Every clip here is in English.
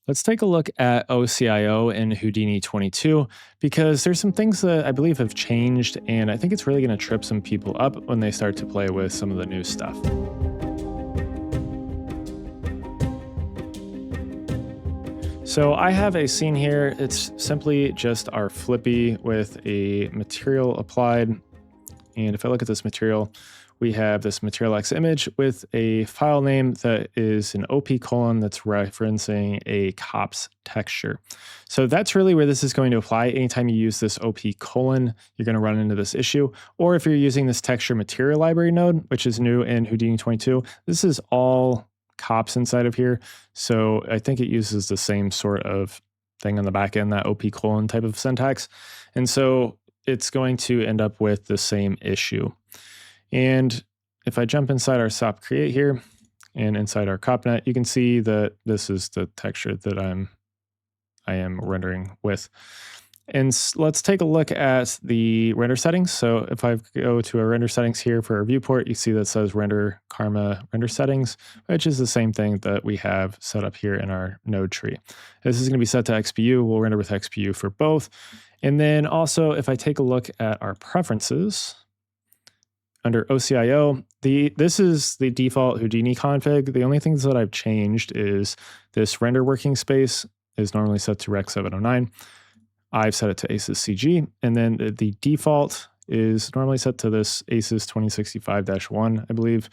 Let's take a look at OCIO in Houdini 22 because there's some things that I believe have changed, and I think it's really going to trip some people up when they start to play with some of the new stuff. So I have a scene here. It's simply just our flippy with a material applied. And if I look at this material, we have this material X image with a file name that is an OP colon that's referencing a COPS texture. So that's really where this is going to apply. Anytime you use this OP colon, you're going to run into this issue. Or if you're using this texture material library node, which is new in Houdini 22, this is all COPS inside of here. So I think it uses the same sort of thing on the back end, that OP colon type of syntax. And so it's going to end up with the same issue. And if I jump inside our SOP create here and inside our COPNet, you can see that this is the texture that I am rendering with. And let's take a look at the render settings. So if I go to our render settings here for our viewport, you see that says render karma render settings, which is the same thing that we have set up here in our node tree. This is going to be set to XPU. We'll render with XPU for both. And then also, if I take a look at our preferences under OCIO, this is the default Houdini config. The only things that I've changed is this render working space is normally set to Rec 709. I've set it to ASUS CG, and then the default is normally set to this ASUS 2065-1, I believe,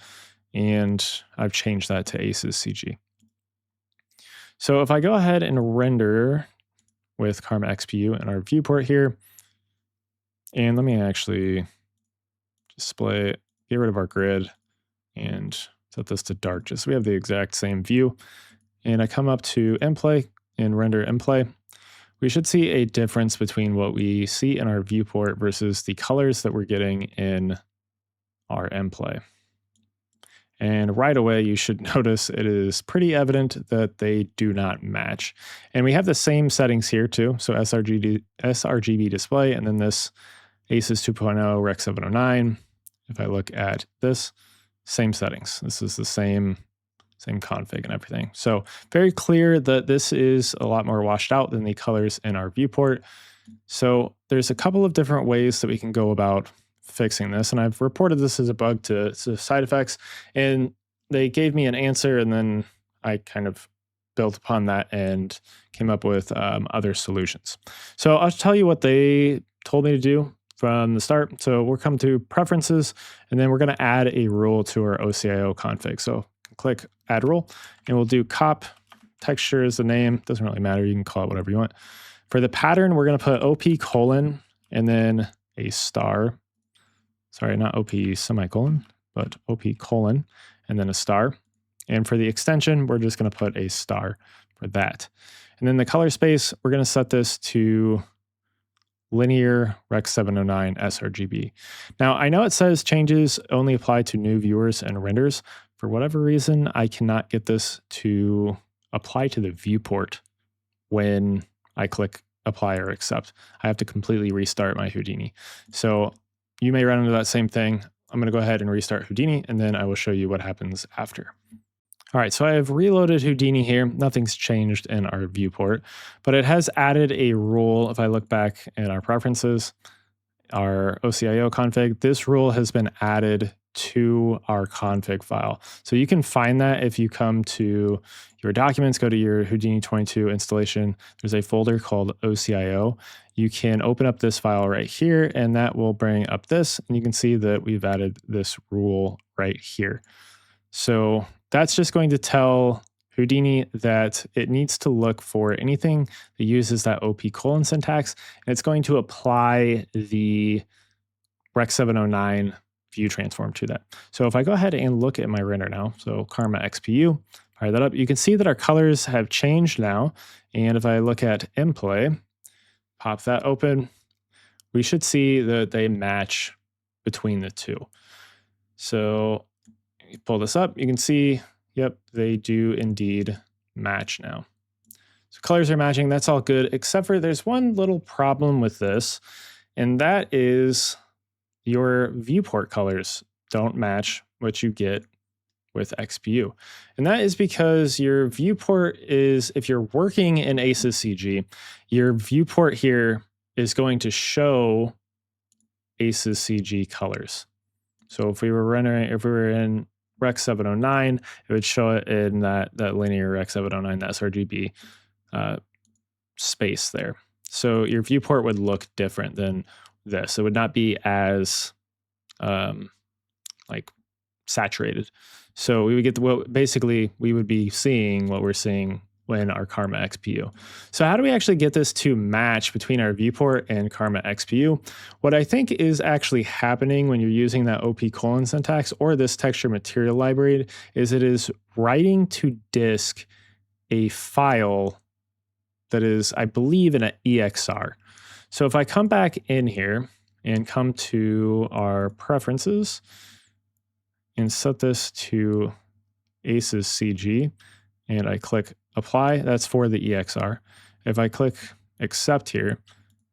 and I've changed that to ASUS CG. So if I go ahead and render with Karma XPU in our viewport here, and let me actually display, get rid of our grid and set this to dark just so we have the exact same view. And I come up to mplay and render mplay. We should see a difference between what we see in our viewport versus the colors that we're getting in our mplay. And right away, you should notice it is pretty evident that they do not match. And we have the same settings here too. So sRGB display, and then this ASUS 2.0 Rec 709. If I look at this, same settings. This is the same config and everything. So very clear that this is a lot more washed out than the colors in our viewport. So there's a couple of different ways that we can go about fixing this. And I've reported this as a bug to side effects, and they gave me an answer, and then I kind of built upon that and came up with other solutions. So I'll tell you what they told me to do from the start. So we'll come to preferences, and then we're going to add a rule to our OCIO config. So click add rule, and we'll do cop texture is the name. Doesn't really matter. You can call it whatever you want. For the pattern, we're going to put OP colon and then a star. Sorry, not OP semicolon, but OP colon and then a star. And for the extension, we're just going to put a star for that. And then the color space, we're going to set this to linear Rec 709 sRGB. Now, I know it says changes only apply to new viewers and renders. For whatever reason, I cannot get this to apply to the viewport when I click apply or accept. I have to completely restart my Houdini. So you may run into that same thing. I'm going to go ahead and restart Houdini, and then I will show you what happens after. All right, so I have reloaded Houdini here. Nothing's changed in our viewport, but it has added a rule. If I look back at our preferences, our OCIO config, this rule has been added to our config file. So you can find that if you come to your documents, go to your Houdini 22 installation, there's a folder called OCIO. You can open up this file right here, and that will bring up this, and you can see that we've added this rule right here. So that's just going to tell Houdini that it needs to look for anything that uses that OP colon syntax, and it's going to apply the Rec 709 view transform to that. So if I go ahead and look at my render now, so Karma XPU, fire that up, you can see that our colors have changed now. And if I look at mplay, pop that open, we should see that they match between the two. So you pull this up, you can see, yep, they do indeed match now. So colors are matching, that's all good, except for there's one little problem with this, and that is your viewport colors don't match what you get with XPU. And that is because your viewport is, if you're working in ACES CG, your viewport here is going to show ACES CG colors. So if we were in Rec 709, it would show it in that linear Rec 709, that sRGB space there. So your viewport would look different than this. It would not be as like saturated. So we would get basically we would be seeing what we're seeing in our Karma XPU. So how do we actually get this to match between our viewport and Karma XPU? What I think is actually happening when you're using that OP colon syntax or this texture material library is it is writing to disk a file that is, I believe, in an EXR. So if I come back in here and come to our preferences and set this to ACES CG, and I click apply, that's for the EXR. If I click accept here,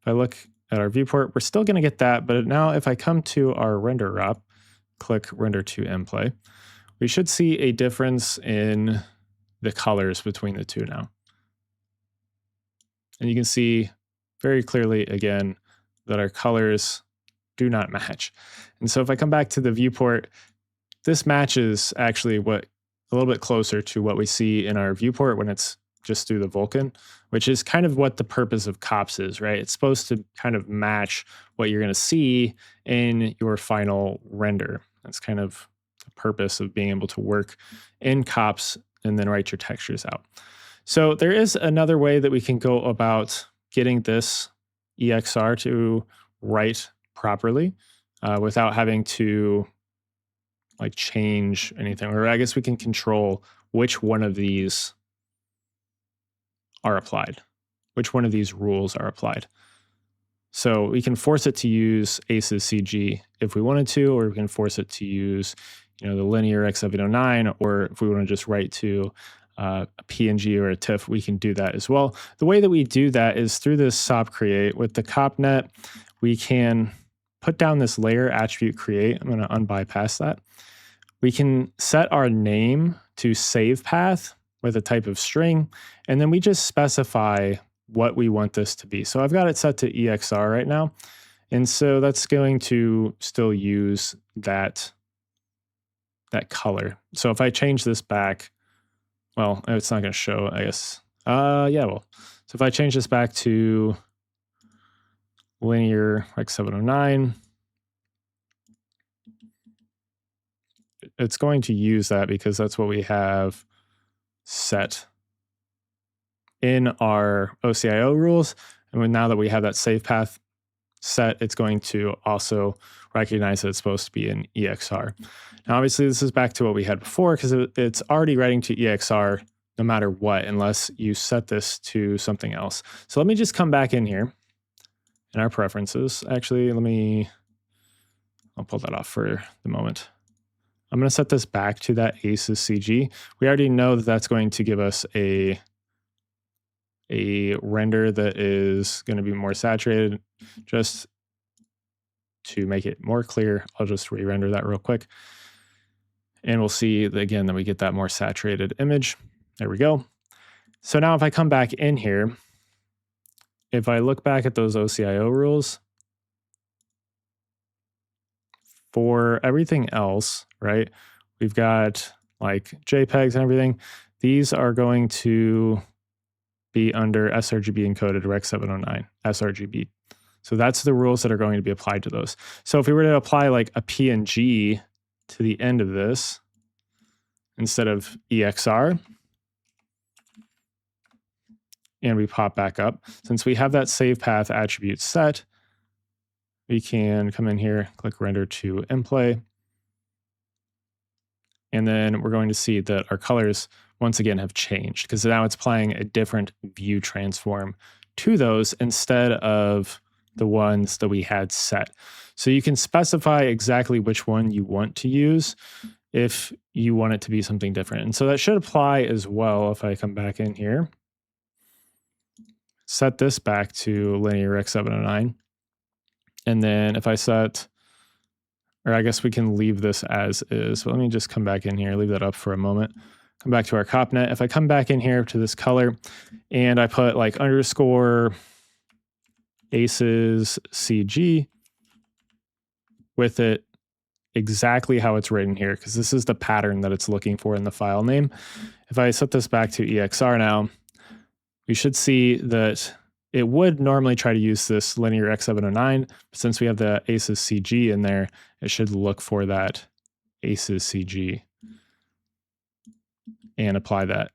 if I look at our viewport, we're still going to get that, but now if I come to our render wrap, click render to mplay, we should see a difference in the colors between the two now. And you can see very clearly again that our colors do not match. And so if I come back to the viewport, this matches actually what a little bit closer to what we see in our viewport when it's just through the Vulkan, which is kind of what the purpose of COPS is, right? It's supposed to kind of match what you're going to see in your final render. That's kind of the purpose of being able to work in COPS and then write your textures out. So there is another way that we can go about getting this EXR to write properly without having to like change anything, or I guess we can control which one of these are applied, which one of these rules are applied. So we can force it to use ACES CG if we wanted to, or we can force it to use, the linear X709, or if we want to just write to a PNG or a TIFF, we can do that as well. The way that we do that is through this SOP create. With the COPNet, we can put down this layer attribute create. I'm going to unbypass that. We can set our name to save path with a type of string, and then we just specify what we want this to be. So I've got it set to EXR right now. And so that's going to still use that color. So if I change this back, well, it's not going to show, I guess. Yeah, well, so if I change this back to linear like 709, it's going to use that because that's what we have set in our OCIO rules. And now that we have that save path set, it's going to also recognize that it's supposed to be an EXR. Now, obviously, this is back to what we had before because it's already writing to EXR no matter what, unless you set this to something else. So let me just come back in here in our preferences. Actually, I'll pull that off for the moment. I'm going to set this back to that ACES CG. We already know that that's going to give us a render that is going to be more saturated. Just to make it more clear, I'll just re-render that real quick. And we'll see again that we get that more saturated image. There we go. So now if I come back in here, if I look back at those OCIO rules, for everything else, right, we've got like JPEGs and everything. These are going to be under sRGB encoded Rec 709 sRGB. So that's the rules that are going to be applied to those. So if we were to apply like a PNG to the end of this instead of EXR, and we pop back up, since we have that save path attribute set, we can come in here, click render to mplay, and then we're going to see that our colors once again have changed because now it's applying a different view transform to those instead of the ones that we had set. So you can specify exactly which one you want to use if you want it to be something different. And so that should apply as well if I come back in here, set this back to linear X709. And then if I set or I guess we can leave this as is. So let me just come back in here, leave that up for a moment. Come back to our CopNet. If I come back in here to this color and I put like underscore aces CG with it exactly how it's written here, because this is the pattern that it's looking for in the file name. If I set this back to EXR now, we should see that it would normally try to use this linear X709, but since we have the aces CG in there, it should look for that aces CG and apply that.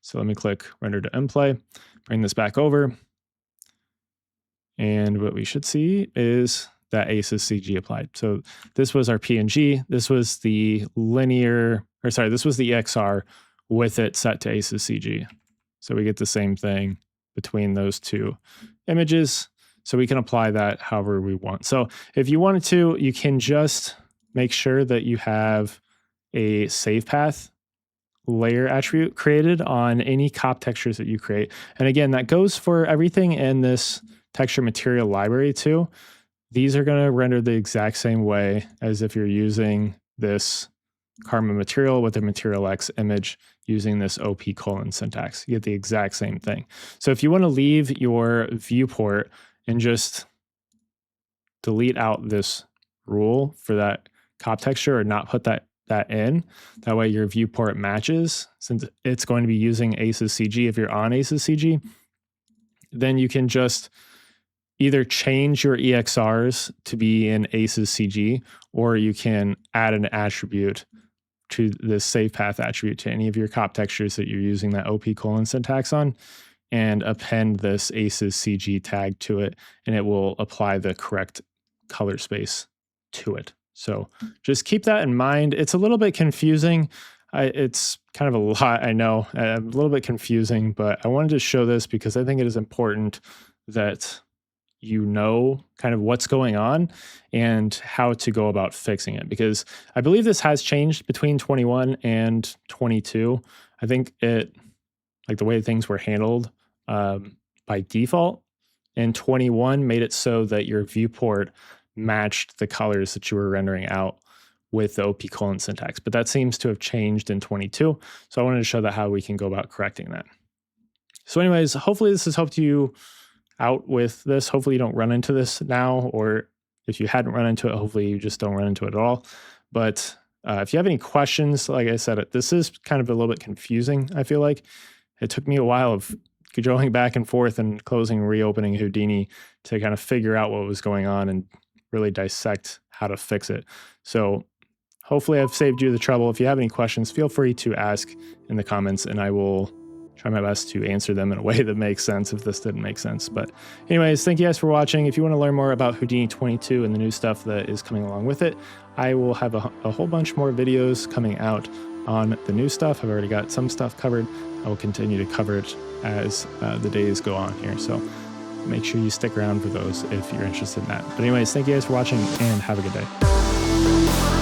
So let me click render to mplay, bring this back over. And what we should see is that aces CG applied. So this was our PNG. This was the linear, or sorry, this was the EXR with it set to aces CG. So we get the same thing between those two images. So we can apply that however we want. So if you wanted to, you can just make sure that you have a save path layer attribute created on any cop textures that you create. And again, that goes for everything in this texture material library too. These are going to render the exact same way as if you're using this Karma material with a material X image using this OP colon syntax. You get the exact same thing. So if you want to leave your viewport and just delete out this rule for that cop texture or not put that in, that way your viewport matches, since it's going to be using aces CG if you're on aces CG, then you can just either change your EXRs to be in aces CG, or you can add an attribute to the save path attribute to any of your cop textures that you're using that OP colon syntax on, and append this aces CG tag to it, and it will apply the correct color space to it. So just keep that in mind. It's a little bit confusing. It's kind of a lot, I know, a little bit confusing, but I wanted to show this because I think it is important that you know kind of what's going on and how to go about fixing it, because I believe this has changed between 21 and 22. I think it, like the way things were handled by default, and 21 made it so that your viewport matched the colors that you were rendering out with the OP colon syntax, but that seems to have changed in 22. So I wanted to show that how we can go about correcting that. So anyways, hopefully this has helped you out with this. Hopefully you don't run into this now, or if you hadn't run into it, hopefully you just don't run into it at all. But if you have any questions, like I said, this is kind of a little bit confusing. I feel like it took me a while of going back and forth and closing and reopening Houdini to kind of figure out what was going on and really dissect how to fix it. So hopefully I've saved you the trouble. If you have any questions, feel free to ask in the comments, and I will try my best to answer them in a way that makes sense if this didn't make sense. But anyways, thank you guys for watching. If you want to learn more about Houdini 22 and the new stuff that is coming along with it, I will have a whole bunch more videos coming out on the new stuff. I've already got some stuff covered. I will continue to cover it as the days go on here. So make sure you stick around for those if you're interested in that. But anyways, thank you guys for watching and have a good day.